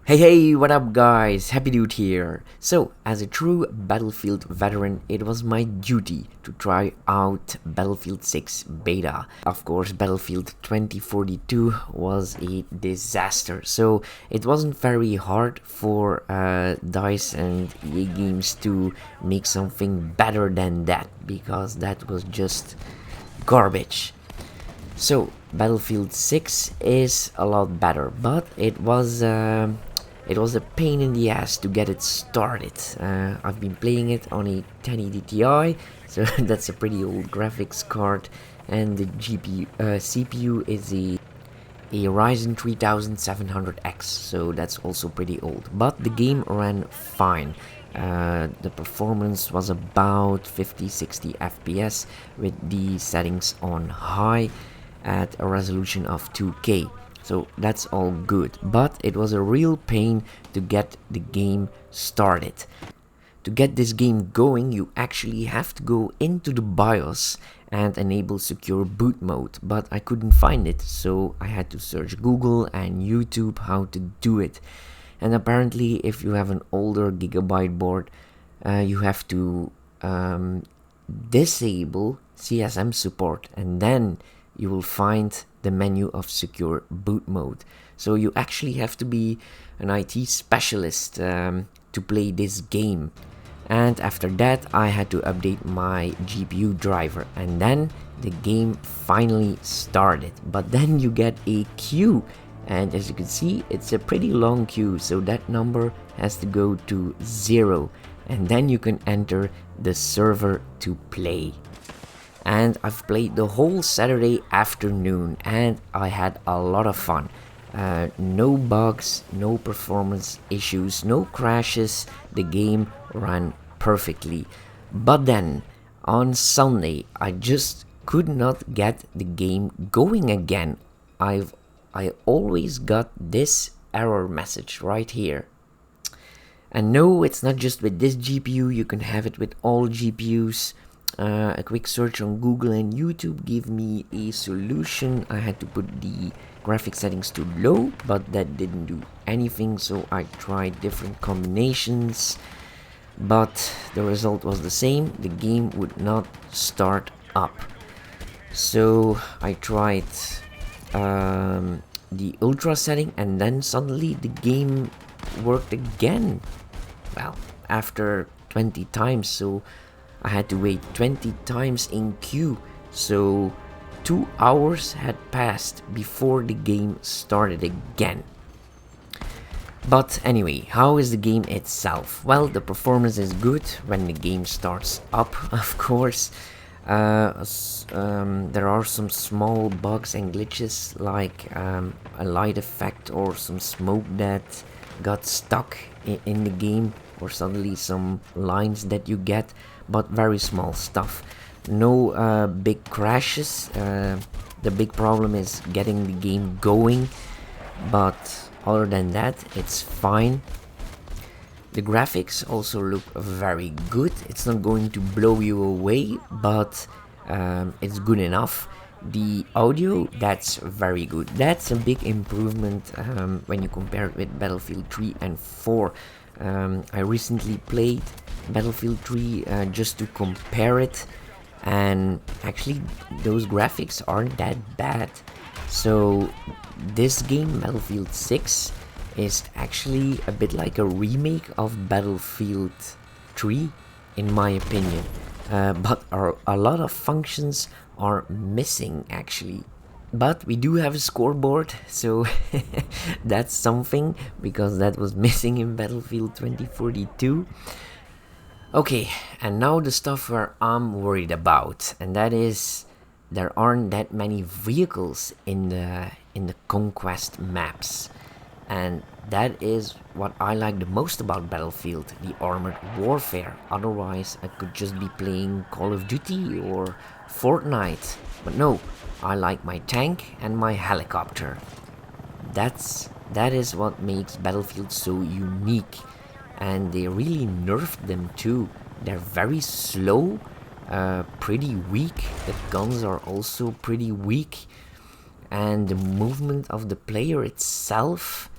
Hey, what up guys, Happy Dude here. So, as a true Battlefield veteran, it was my duty to try out Battlefield 6 beta. Of course, Battlefield 2042 was a disaster, so it wasn't very hard for DICE and EA Games to make something better than that, because that was just garbage. So, Battlefield 6 is a lot better, but it was a pain in the ass to get it started. I've been playing it on a 1080 Ti, so that's a pretty old graphics card, and the CPU is a Ryzen 3700X, so that's also pretty old. But the game ran fine. The performance was about 50-60 FPS with the settings on high at a resolution of 2K. So that's all good, but it was a real pain to get the game started. To get this game going, you actually have to go into the BIOS and enable secure boot mode, but I couldn't find it, so I had to search Google and YouTube how to do it. And apparently, if you have an older Gigabyte board, you have to disable CSM support, and then you will find the menu of secure boot mode. So you actually have to be an IT specialist to play this game. And after that, I had to update my GPU driver, and then the game finally started. But then you get a queue, and as you can see, it's a pretty long queue, so that number has to go to 0, and then you can enter the server to play. And I've played the whole Saturday afternoon, and I had a lot of fun. No bugs, no performance issues, no crashes. The game ran perfectly. But then on Sunday, I just could not get the game going again. I always got this error message right here. And no, it's not just with this GPU. You can have it with all GPUs. A quick search on Google and YouTube gave me a solution. I had to put the graphic settings to low, but that didn't do anything, so I tried different combinations, but the result was the same. The game would not start up. So I tried the ultra setting, and then suddenly the game worked again. Well, after 20 times, so I had to wait 20 times in queue, so 2 hours had passed before the game started again. But anyway, how is the game itself? Well, the performance is good when the game starts up, of course. There are some small bugs and glitches, like a light effect or some smoke that got stuck in the game, or suddenly some lines that you get, but very small stuff. No big crashes. The big problem is getting the game going, but other than that, it's fine. The graphics also look very good. It's not going to blow you away, but it's good enough. The audio, that's very good. That's a big improvement when you compare it with Battlefield 3 and 4. I recently played Battlefield 3 just to compare it, and actually those graphics aren't that bad. So this game, Battlefield 6, is actually a bit like a remake of Battlefield 3 in my opinion, but a lot of functions are missing actually. But we do have a scoreboard, so that's something, because that was missing in Battlefield 2042. Okay, and now the stuff where I'm worried about, and that is there aren't that many vehicles in the conquest maps. And that is what I like the most about Battlefield, the armored warfare. Otherwise, I could just be playing Call of Duty or Fortnite. But no, I like my tank and my helicopter. That is what makes Battlefield so unique. And they really nerfed them too. They're very slow, pretty weak. The guns are also pretty weak. And the movement of the player itself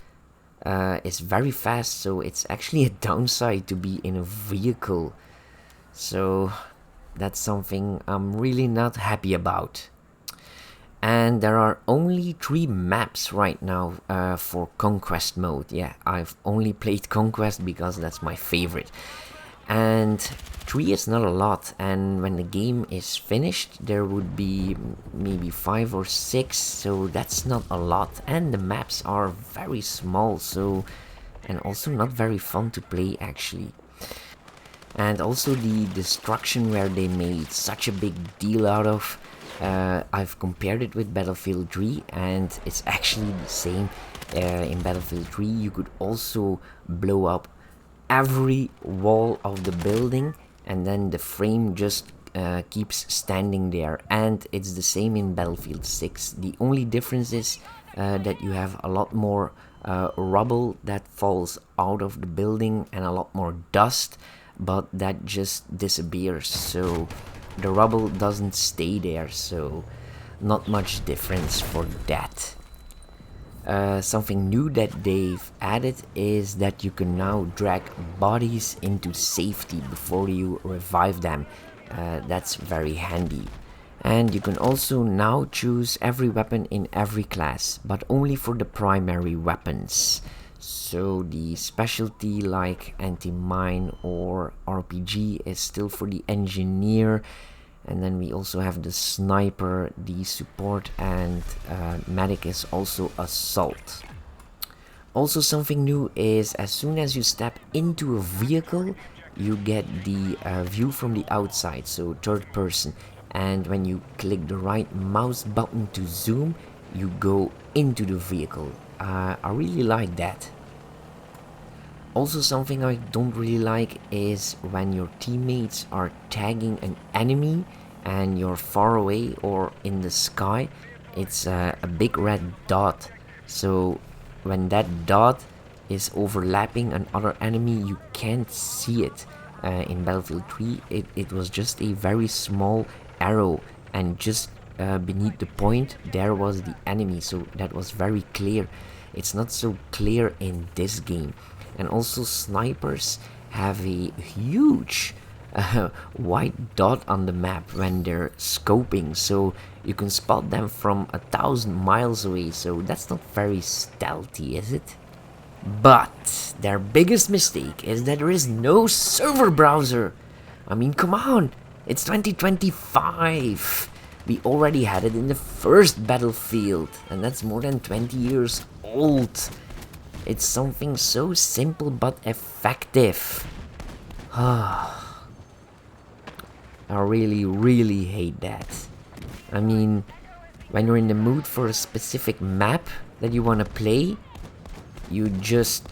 is very fast, so it's actually a downside to be in a vehicle. So that's something I'm really not happy about. And there are only 3 maps right now for Conquest mode. Yeah, I've only played Conquest because that's my favorite. And 3 is not a lot, and when the game is finished there would be maybe 5 or 6, so that's not a lot. And the maps are very small, so, and also not very fun to play actually. And also the destruction where they made such a big deal out of, I've compared it with Battlefield 3, and it's actually the same. In Battlefield 3 you could also blow up every wall of the building, and then the frame just keeps standing there. And it's the same in Battlefield 6. The only difference is that you have a lot more rubble that falls out of the building and a lot more dust, but that just disappears, so the rubble doesn't stay there, so not much difference for that. Something new that they've added is that you can now drag bodies into safety before you revive them. That's very handy. And you can also now choose every weapon in every class, but only for the primary weapons. So the specialty like anti-mine or RPG is still for the engineer. And then we also have the sniper, the support, and medic is also assault. Also something new is as soon as you step into a vehicle, you get the view from the outside, so third person. And when you click the right mouse button to zoom, you go into the vehicle. I really like that. Also something I don't really like is when your teammates are tagging an enemy and you're far away or in the sky, it's a big red dot. So when that dot is overlapping another enemy, you can't see it. In Battlefield 3 it was just a very small arrow, and just beneath the point there was the enemy, so that was very clear. It's not so clear in this game. And also snipers have a huge white dot on the map when they're scoping, so you can spot them from 1,000 miles away, so that's not very stealthy, is it? But their biggest mistake is that there is no server browser. I mean, come on, it's 2025. We already had it in the first Battlefield, and that's more than 20 years old. It's something so simple but effective. I really hate that. I mean, when you're in the mood for a specific map that you want to play, you just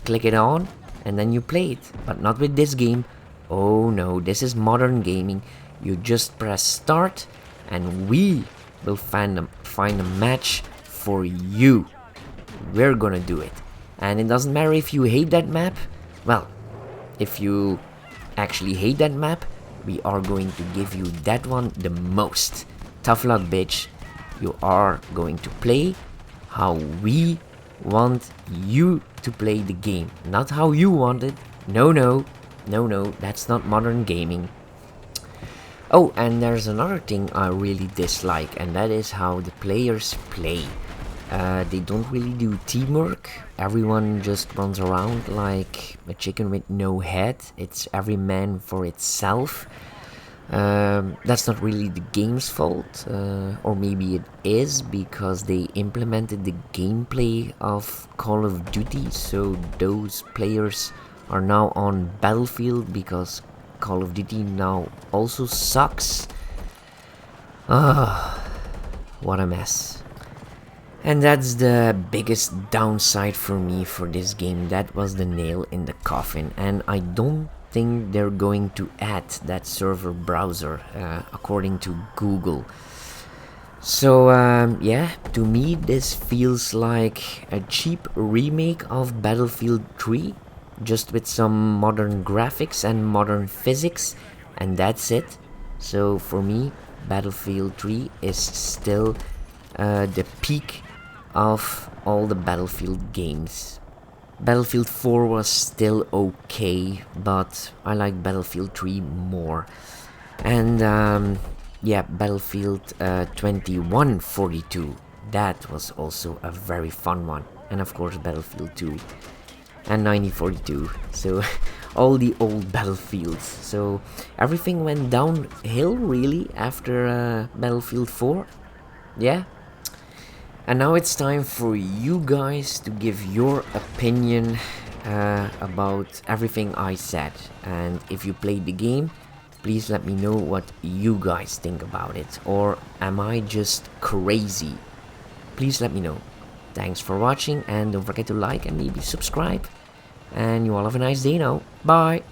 click it on and then you play it. But not with this game. Oh no, this is modern gaming. You just press start and we will find a match for you. We're gonna do it. And it doesn't matter if you hate that map. Well, if you actually hate that map, we are going to give you that one the most. Tough luck, bitch. You are going to play how we want you to play the game, not how you want it. No, that's not modern gaming. Oh, and there's another thing I really dislike, and that is how the players play. They don't really do teamwork. Everyone just runs around like a chicken with no head. It's every man for itself. That's not really the game's fault, or maybe it is because they implemented the gameplay of Call of Duty, so those players are now on Battlefield because Call of Duty now also sucks. What a mess. And that's the biggest downside for me for this game. That was the nail in the coffin, and I don't think they're going to add that server browser, according to Google. So yeah, to me this feels like a cheap remake of Battlefield 3, just with some modern graphics and modern physics, and that's it. So for me, Battlefield 3 is still the peak of all the Battlefield games. Battlefield 4 was still okay, but I like Battlefield 3 more. And yeah, Battlefield 2142, that was also a very fun one. And of course Battlefield 2 and 1942. So all the old Battlefields. So everything went downhill really after Battlefield 4. Yeah. And now it's time for you guys to give your opinion about everything I said. And if you played the game, please let me know what you guys think about it. Or am I just crazy? Please let me know. Thanks for watching, and don't forget to like and maybe subscribe. And you all have a nice day now. Bye!